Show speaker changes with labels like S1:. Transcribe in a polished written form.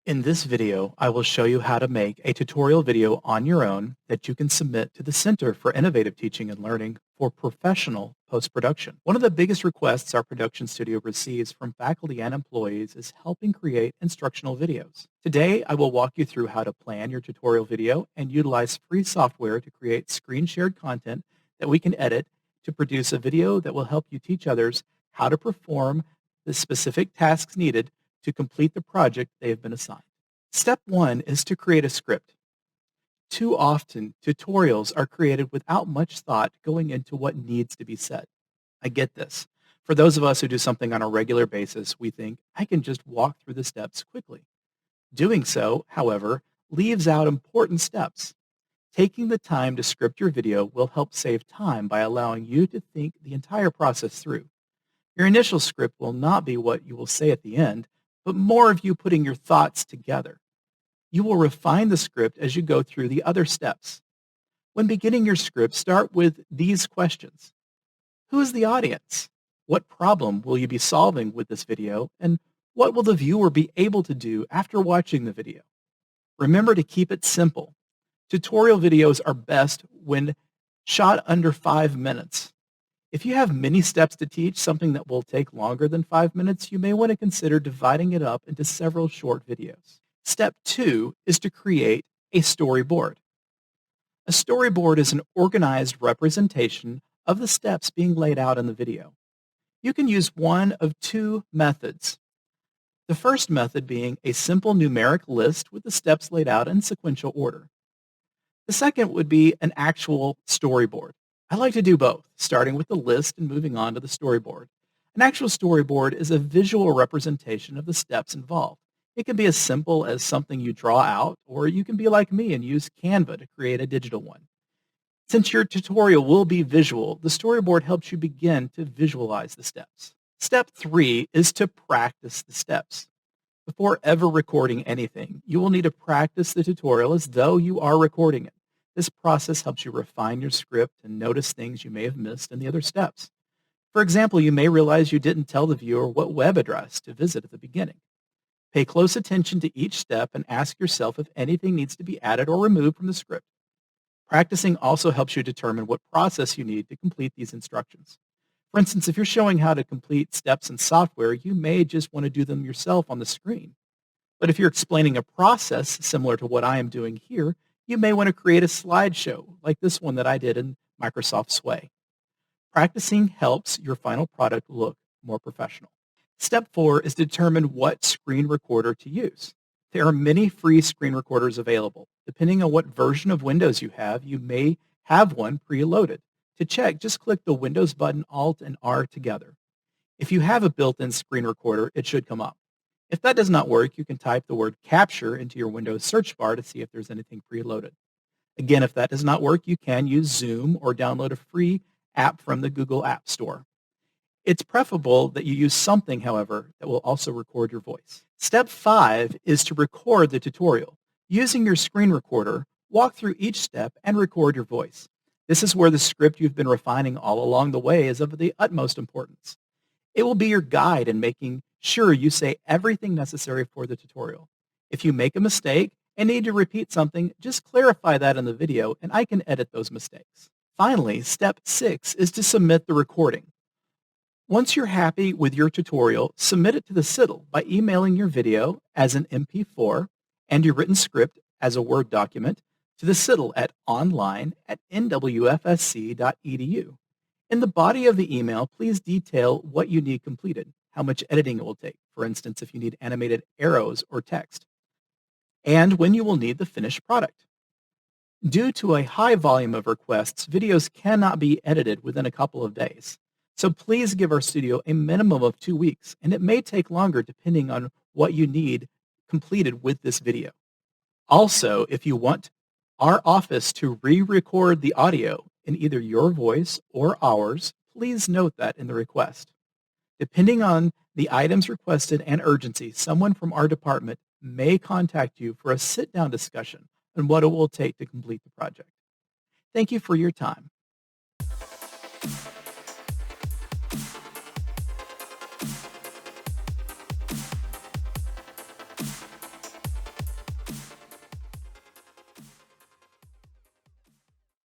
S1: In this video, I will show you how to make a tutorial video on your own that you can submit to the Center for Innovative Teaching and Learning for professional post-production. One of the biggest requests our production studio receives from faculty and employees is helping create instructional videos. Today, I will walk you through how to plan your tutorial video and utilize free software to create screen-shared content that we can edit to produce a video that will help you teach others how to perform the specific tasks needed to complete the project they have been assigned. Step one is to create a script. Too often, tutorials are created without much thought going into what needs to be said. I get this. For those of us who do something on a regular basis, we think, I can just walk through the steps quickly. Doing so, however, leaves out important steps. Taking the time to script your video will help save time by allowing you to think the entire process through. Your initial script will not be what you will say at the end, but more of you putting your thoughts together. You will refine the script as you go through the other steps. When beginning your script, start with these questions. Who is the audience? What problem will you be solving with this video? And what will the viewer be able to do after watching the video? Remember to keep it simple. Tutorial videos are best when shot under 5 minutes. If you have many steps to teach something that will take longer than 5 minutes, you may want to consider dividing it up into several short videos. Step 2 is to create a storyboard. A storyboard is an organized representation of the steps being laid out in the video. You can use one of two methods. The first method being a simple numeric list with the steps laid out in sequential order. The second would be an actual storyboard. I like to do both, starting with the list and moving on to the storyboard. An actual storyboard is a visual representation of the steps involved. It can be as simple as something you draw out, or you can be like me and use Canva to create a digital one. Since your tutorial will be visual, the storyboard helps you begin to visualize the steps. Step 3 is to practice the steps. Before ever recording anything, you will need to practice the tutorial as though you are recording it. This process helps you refine your script and notice things you may have missed in the other steps. For example, you may realize you didn't tell the viewer what web address to visit at the beginning. Pay close attention to each step and ask yourself if anything needs to be added or removed from the script. Practicing also helps you determine what process you need to complete these instructions. For instance, if you're showing how to complete steps in software, you may just want to do them yourself on the screen. But if you're explaining a process similar to what I am doing here, you may want to create a slideshow like this one that I did in Microsoft Sway. Practicing helps your final product look more professional. Step 4 is to determine what screen recorder to use. There are many free screen recorders available. Depending on what version of Windows you have, you may have one preloaded. To check, just click the Windows button Alt and R together. If you have a built-in screen recorder, it should come up. If that does not work, you can type the word capture into your Windows search bar to see if there's anything preloaded. Again, if that does not work, you can use Zoom or download a free app from the Google App Store. It's preferable that you use something, however, that will also record your voice. Step 5 is to record the tutorial. Using your screen recorder, walk through each step and record your voice. This is where the script you've been refining all along the way is of the utmost importance. It will be your guide in making sure you say everything necessary for the tutorial. If you make a mistake and need to repeat something, just clarify that in the video and I can edit those mistakes. Finally, step 6 is to submit the recording. Once you're happy with your tutorial, submit it to the CITL by emailing your video as an MP4 and your written script as a Word document to the CITL at online@nwfsc.edu. In the body of the email, please detail what you need completed, how much editing it will take, for instance, if you need animated arrows or text, and when you will need the finished product. Due to a high volume of requests, videos cannot be edited within a couple of days. So please give our studio a minimum of 2 weeks, and it may take longer depending on what you need completed with this video. Also, if you want our office to re-record the audio in either your voice or ours, please note that in the request. Depending on the items requested and urgency, someone from our department may contact you for a sit-down discussion on what it will take to complete the project. Thank you for your time.